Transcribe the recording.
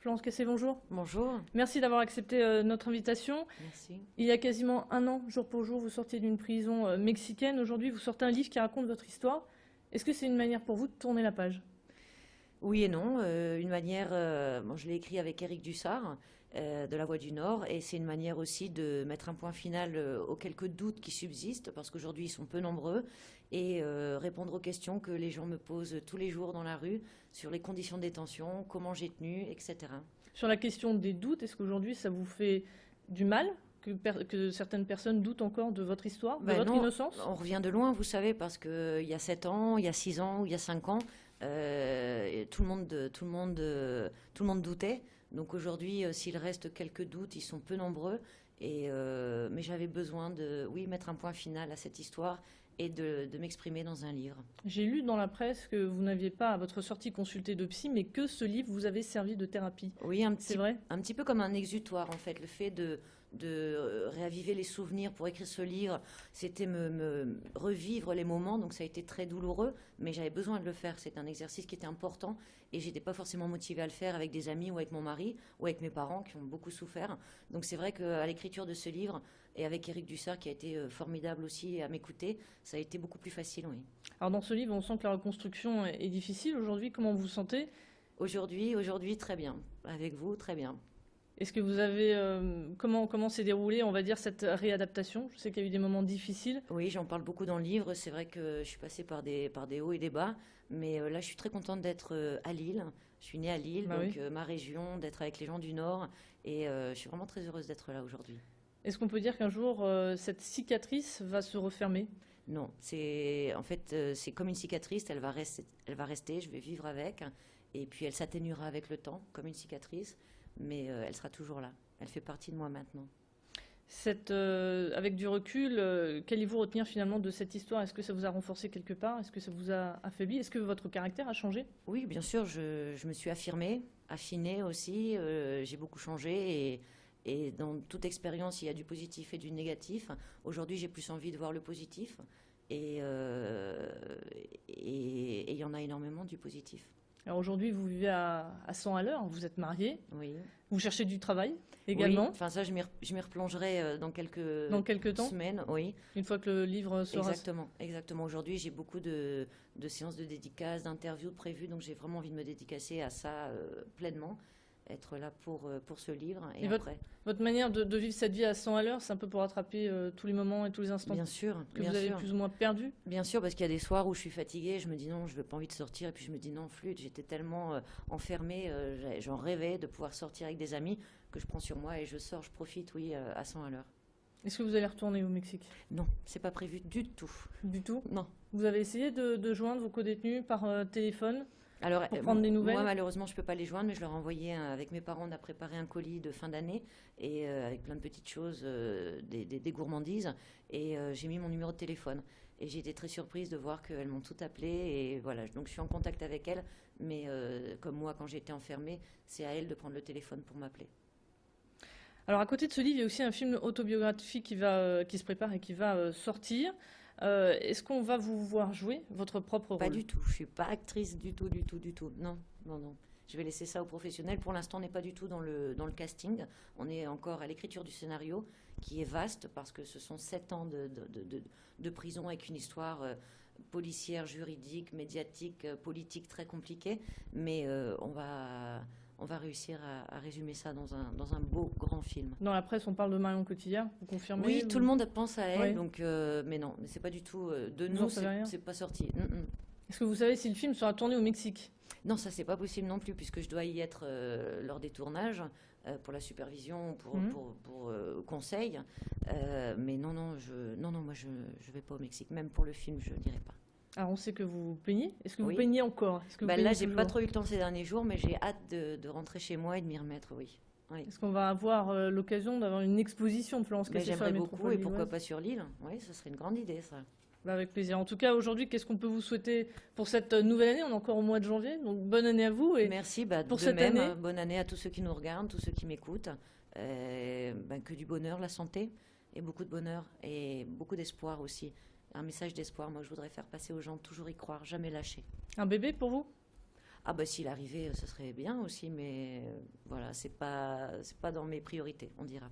Florence Cassé, bonjour. Bonjour. Merci d'avoir accepté notre invitation. Merci. Il y a quasiment un an, jour pour jour, vous sortiez d'une prison mexicaine. Aujourd'hui, vous sortez un livre qui raconte votre histoire. Est-ce que c'est une manière pour vous de tourner la page? Oui et non. Une manière, bon, je l'ai écrit avec Éric Dussart de La Voix du Nord, et c'est une manière aussi de mettre un point final aux quelques doutes qui subsistent, parce qu'aujourd'hui ils sont peu nombreux, et répondre aux questions que les gens me posent tous les jours dans la rue sur les conditions de détention, comment j'ai tenu, etc. Sur la question des doutes, est-ce qu'aujourd'hui ça vous fait du mal que certaines personnes doutent encore de votre histoire, de votre Non, innocence? on revient de loin, vous savez, parce qu'il y a 7 ans, il y a 6 ans, ou il y a 5 ans, tout le monde doutait. Donc aujourd'hui, s'il reste quelques doutes, ils sont peu nombreux. Mais j'avais besoin de, oui, mettre un point final à cette histoire et de m'exprimer dans un livre. J'ai lu dans la presse que vous n'aviez pas à votre sortie consulté de psy, mais que ce livre vous avait servi de thérapie. Oui, C'est vrai? un petit peu comme un exutoire en fait. Le fait de réaviver les souvenirs pour écrire ce livre, c'était me revivre les moments. Donc ça a été très douloureux, mais j'avais besoin de le faire. C'est un exercice qui était important et j'étais pas forcément motivée à le faire avec des amis ou avec mon mari ou avec mes parents qui ont beaucoup souffert. Donc c'est vrai qu'à l'écriture de ce livre et avec Éric Dussart qui a été formidable aussi à m'écouter, ça a été beaucoup plus facile, oui. Alors dans ce livre, on sent que la reconstruction est difficile. Aujourd'hui, comment vous vous sentez? Aujourd'hui, très bien. Avec vous, très bien. Est-ce que vous avez comment s'est déroulée, on va dire, cette réadaptation? Je sais qu'il y a eu des moments difficiles. Oui, j'en parle beaucoup dans le livre. C'est vrai que je suis passée par des hauts et des bas, mais là, je suis très contente d'être à Lille. Je suis née à Lille, Bah donc oui. ma région, d'être avec les gens du Nord, et je suis vraiment très heureuse d'être là aujourd'hui. Est-ce qu'on peut dire qu'un jour cette cicatrice va se refermer? Non, c'est comme une cicatrice. Elle va rester. Je vais vivre avec, et puis elle s'atténuera avec le temps, comme une cicatrice, mais elle sera toujours là. Elle fait partie de moi maintenant. Avec du recul, qu'allez-vous retenir finalement de cette histoire? Est-ce que ça vous a renforcé quelque part? Est-ce que ça vous a affaibli? Est-ce que votre caractère a changé? Oui, bien sûr, je me suis affirmée, affinée aussi. J'ai beaucoup changé et dans toute expérience, il y a du positif et du négatif. Aujourd'hui, j'ai plus envie de voir le positif et il y en a énormément du positif. Alors aujourd'hui, vous vivez à 100 à l'heure, vous êtes marié, Oui. vous cherchez du travail Oui, également, enfin ça, je m'y replongerai dans quelques dans quelques temps, semaines, oui. une fois que le livre sera... Exactement, exactement. Aujourd'hui, j'ai beaucoup de séances de dédicaces, d'interviews prévues, donc j'ai vraiment envie de me dédicacer à ça pleinement, être là pour ce livre. Et Et après, votre manière de vivre cette vie à 100 à l'heure, c'est un peu pour rattraper tous les moments et tous les instants que bien vous avez sûr. plus ou moins perdus? Bien sûr, parce qu'il y a des soirs où je suis fatiguée, je me dis non, je n'ai pas envie de sortir, et puis je me dis non, flûte, j'étais tellement enfermée, j'en rêvais de pouvoir sortir avec des amis que je prends sur moi et je sors, je profite, oui, à 100 à l'heure. Est-ce que vous allez retourner au Mexique? Non, c'est pas prévu du tout. Du tout? Non. Vous avez essayé de joindre vos codétenus par téléphone Alors, pour prendre des moi, nouvelles? malheureusement, je peux pas les joindre, mais je leur ai envoyé, avec mes parents, on a préparé un colis de fin d'année, et avec plein de petites choses, des gourmandises, et j'ai mis mon numéro de téléphone. Et j'ai été très surprise de voir qu'elles m'ont tout appelé, et voilà, donc je suis en contact avec elles, mais comme moi, quand j'étais enfermée, c'est à elles de prendre le téléphone pour m'appeler. Alors à côté de ce livre, il y a aussi un film autobiographique qui se prépare et qui va sortir. Est-ce qu'on va vous voir jouer votre propre Pas rôle? du tout, je suis pas actrice du tout, du tout, du tout. Non, non, non. Je vais laisser ça aux professionnels. Pour l'instant, on n'est pas du tout dans le casting. On est encore à l'écriture du scénario, qui est vaste, parce que ce sont 7 ans de prison avec une histoire policière, juridique, médiatique, politique très compliquée. Mais on va réussir à résumer ça dans un beau, grand film. Dans la presse, on parle de Marion Cotillard, vous confirmez? Oui, tout le monde pense à elle, Oui. donc, mais non, mais c'est pas du tout de Vous en nous, savez rien? c'est pas sorti. Mm, mm. Est-ce que vous savez si le film sera tourné au Mexique? Non, ça c'est pas possible non plus, puisque je dois y être lors des tournages pour la supervision, Mhm. pour conseil. Mais non, non, non, moi je vais pas au Mexique, même pour le film, je n'irai pas. Alors on sait que vous peignez. Est-ce que vous Oui. peignez encore? Est-ce que vous Bah, peignez là, j'ai pas toujours? trop eu le temps ces derniers jours, mais j'ai hâte de rentrer chez moi et de m'y remettre, oui. Oui. Est-ce qu'on va avoir l'occasion d'avoir une exposition de Florence Mais Cassé sur la j'aimerais beaucoup, métropole et pourquoi lilloise? pas sur l'île? Oui, ce serait une grande idée, ça. Bah, avec plaisir. En tout cas, aujourd'hui, qu'est-ce qu'on peut vous souhaiter pour cette nouvelle année? On est encore au mois de janvier, donc bonne année à vous. Et Merci, bah, pour de cette même, année, bonne année à tous ceux qui nous regardent, tous ceux qui m'écoutent. Bah, que du bonheur, la santé, et beaucoup de bonheur, et beaucoup d'espoir aussi. Un message d'espoir, moi, je voudrais faire passer aux gens, toujours y croire, jamais lâcher. un bébé pour vous? Ah bah s'il arrivait, ce serait bien aussi, mais voilà, c'est pas dans mes priorités, on dira.